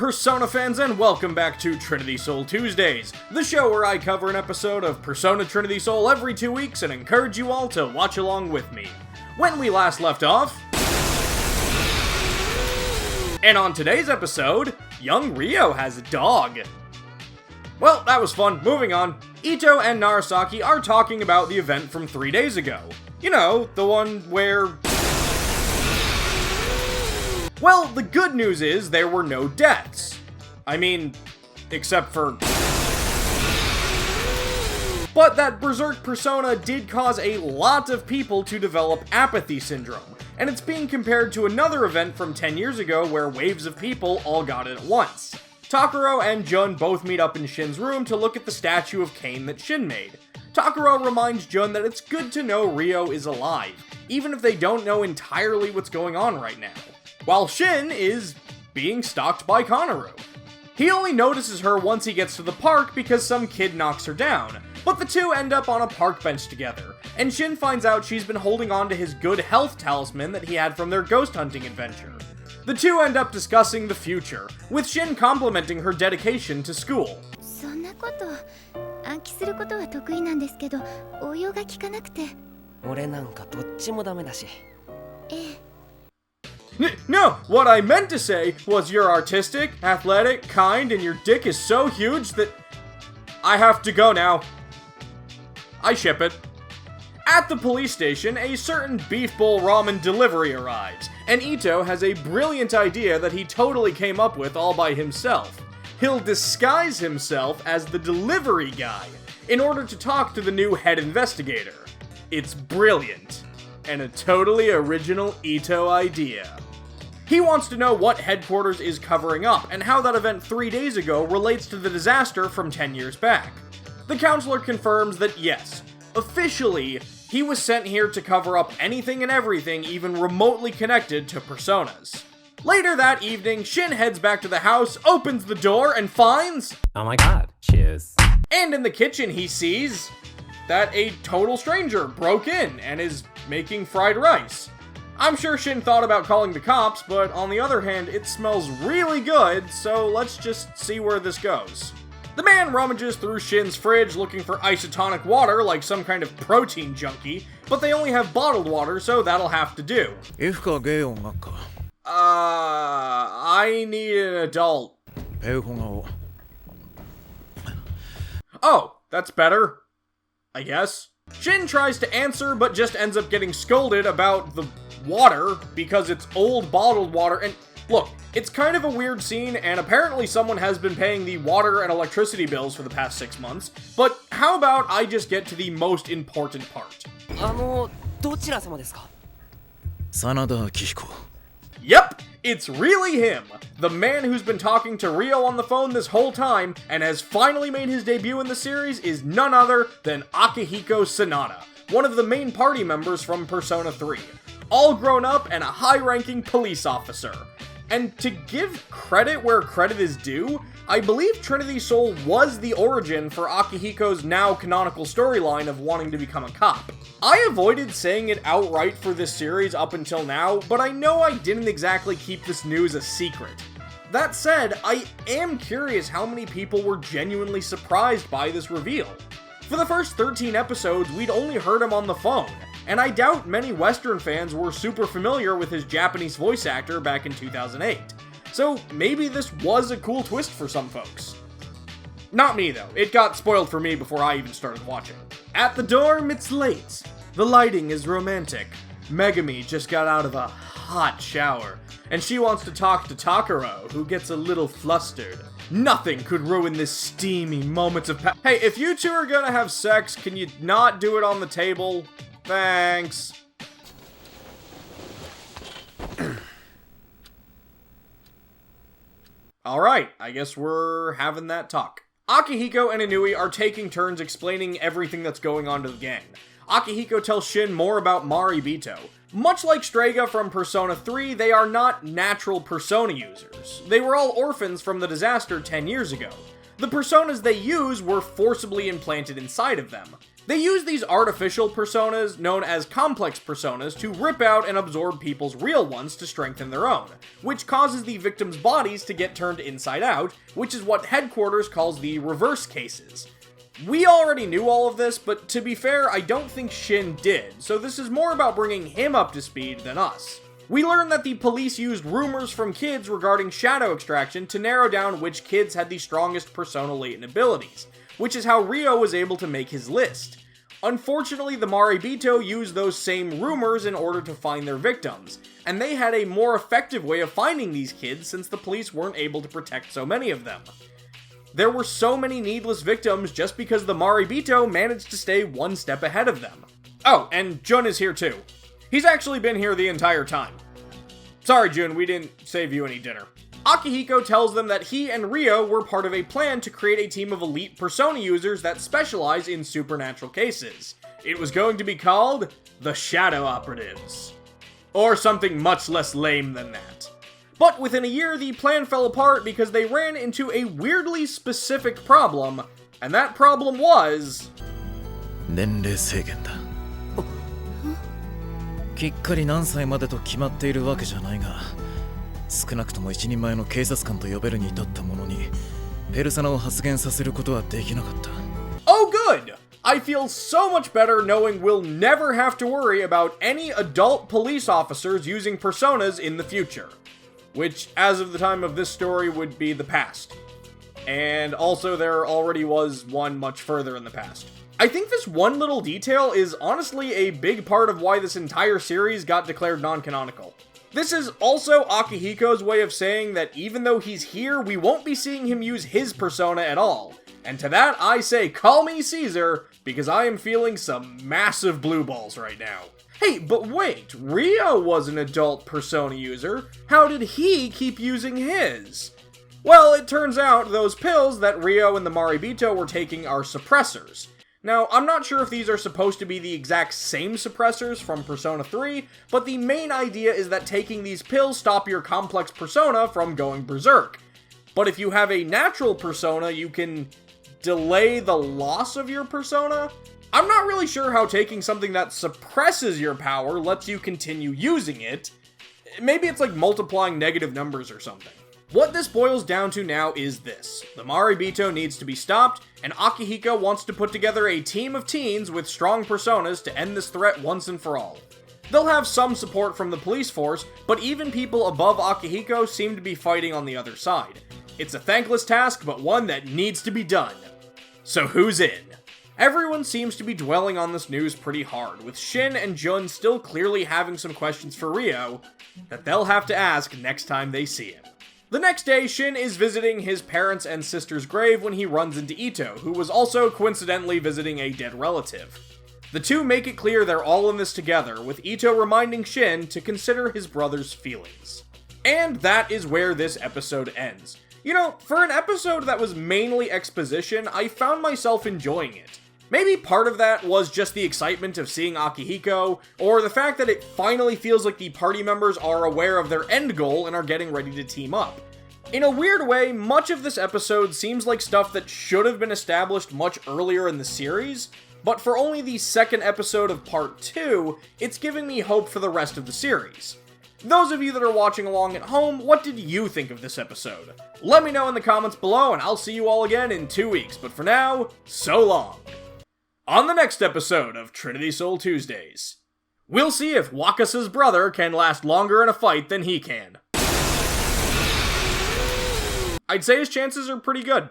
Persona fans, and welcome back to Trinity Soul Tuesdays, the show where I cover an episode of Persona Trinity Soul every 2 weeks and encourage you all to watch along with me. When we last left off... And on today's episode, young Ryo has a dog. Well, that was fun. Moving on. Ito and Narasaki are talking about the event from 3 days ago. You know, the one where... Well, the good news is there were no deaths. I mean, except for... But that Berserk persona did cause a lot of people to develop apathy syndrome, and it's being compared to another event from 10 years ago where waves of people all got it at once. Tako and Jun both meet up in Shin's room to look at the statue of Cain that Shin made. Tako reminds Jun that it's good to know Ryo is alive, even if they don't know entirely what's going on right now. While Shin is being stalked by Konoru. He only notices her once he gets to the park because some kid knocks her down, but the two end up on a park bench together, and Shin finds out she's been holding on to his good health talisman that he had from their ghost hunting adventure. The two end up discussing the future, with Shin complimenting her dedication to school. No, what I meant to say was you're artistic, athletic, kind, and your dick is so huge that... I have to go now. I ship it. At the police station, a certain beef bowl ramen delivery arrives, and Ito has a brilliant idea that he totally came up with all by himself. He'll disguise himself as the delivery guy in order to talk to the new head investigator. It's brilliant, and a totally original Ito idea. He wants to know what headquarters is covering up, and how that event 3 days ago relates to the disaster from 10 years back. The counselor confirms that yes, officially, he was sent here to cover up anything and everything even remotely connected to personas. Later that evening, Shin heads back to the house, opens the door, and finds... Oh my god, cheers. And in the kitchen he sees... that a total stranger broke in and is making fried rice. I'm sure Shin thought about calling the cops, but on the other hand, it smells really good, so let's just see where this goes. The man rummages through Shin's fridge looking for isotonic water like some kind of protein junkie, but they only have bottled water, so that'll have to do. I need an adult. Oh, that's better. I guess. Shin tries to answer, but just ends up getting scolded about the water because it's old bottled water. And look, it's kind of a weird scene, and apparently someone has been paying the water and electricity bills for the past 6 months. But how about I just get to the most important part? Yep, it's really him, the man who's been talking to Ryo on the phone this whole time and has finally made his debut in the series is none other than Akihiko Sanada, one of the main party members from Persona 3, all grown up and a high-ranking police officer. And to give credit where credit is due, I believe Trinity Soul was the origin for Akihiko's now canonical storyline of wanting to become a cop. I avoided saying it outright for this series up until now, but I know I didn't exactly keep this news a secret. That said, I am curious how many people were genuinely surprised by this reveal. For the first 13 episodes, we'd only heard him on the phone, and I doubt many Western fans were super familiar with his Japanese voice actor back in 2008. So maybe this was a cool twist for some folks. Not me though, it got spoiled for me before I even started watching. At the dorm, it's late. The lighting is romantic. Megami just got out of a hot shower, and she wants to talk to Takuro, who gets a little flustered. Nothing could ruin this steamy moment of Hey, if you two are gonna have sex, can you not do it on the table? Thanks. Alright, I guess we're having that talk. Akihiko and Inui are taking turns explaining everything that's going on to the gang. Akihiko tells Shin more about Mari-Veto, Much like Strega from Persona 3, they are not natural persona users. They were all orphans from the disaster 10 years ago. The personas they use were forcibly implanted inside of them. They use these artificial personas, known as complex personas, to rip out and absorb people's real ones to strengthen their own, which causes the victims' bodies to get turned inside out, which is what Headquarters calls the reverse cases. We already knew all of this, but to be fair, I don't think Shin did, so this is more about bringing him up to speed than us. We learned that the police used rumors from kids regarding shadow extraction to narrow down which kids had the strongest persona latent abilities, which is how Ryo was able to make his list. Unfortunately, the Mari-Veto used those same rumors in order to find their victims, and they had a more effective way of finding these kids since the police weren't able to protect so many of them. There were so many needless victims just because the Mari-Veto managed to stay one step ahead of them. Oh, and Jun is here too. He's actually been here the entire time. Sorry, Jun, we didn't save you any dinner. Akihiko tells them that he and Ryo were part of a plan to create a team of elite persona users that specialize in supernatural cases. It was going to be called the Shadow Operatives. Or something much less lame than that. But within a year, the plan fell apart because they ran into a weirdly specific problem, and that problem was... 年齢制限だ。きっかり何歳までと決まっているわけじゃないが、少なくとも一人前の警察官と呼べるに至った者にペルソナを発現させることはできなかった。Oh good! I feel so much better knowing we'll never have to worry about any adult police officers using personas in the future. Which, as of the time of this story, would be the past. And also there already was one much further in the past. I think this one little detail is honestly a big part of why this entire series got declared non-canonical. This is also Akihiko's way of saying that even though he's here, we won't be seeing him use his persona at all. And to that I say, call me Caesar, because I am feeling some massive blue balls right now. Hey, but wait, Ryo was an adult persona user. How did he keep using his? Well, it turns out those pills that Ryo and the Mari-Veto were taking are suppressors. Now, I'm not sure if these are supposed to be the exact same suppressors from Persona 3, but the main idea is that taking these pills stop your complex persona from going berserk. But if you have a natural persona, you can delay the loss of your persona? I'm not really sure how taking something that suppresses your power lets you continue using it. Maybe it's like multiplying negative numbers or something. What this boils down to now is this. The Mari-Veto needs to be stopped, and Akihiko wants to put together a team of teens with strong personas to end this threat once and for all. They'll have some support from the police force, but even people above Akihiko seem to be fighting on the other side. It's a thankless task, but one that needs to be done. So who's in? Everyone seems to be dwelling on this news pretty hard, with Shin and Jun still clearly having some questions for Ryo that they'll have to ask next time they see him. The next day, Shin is visiting his parents' and sister's grave when he runs into Ito, who was also coincidentally visiting a dead relative. The two make it clear they're all in this together, with Ito reminding Shin to consider his brother's feelings. And that is where this episode ends. You know, for an episode that was mainly exposition, I found myself enjoying it. Maybe part of that was just the excitement of seeing Akihiko, or the fact that it finally feels like the party members are aware of their end goal and are getting ready to team up. In a weird way, much of this episode seems like stuff that should have been established much earlier in the series, but for only the second episode of Part 2, it's giving me hope for the rest of the series. Those of you that are watching along at home, what did you think of this episode? Let me know in the comments below, and I'll see you all again in 2 weeks, but for now, so long! On the next episode of Trinity Soul Tuesdays, we'll see if Wakasa's brother can last longer in a fight than he can. I'd say his chances are pretty good.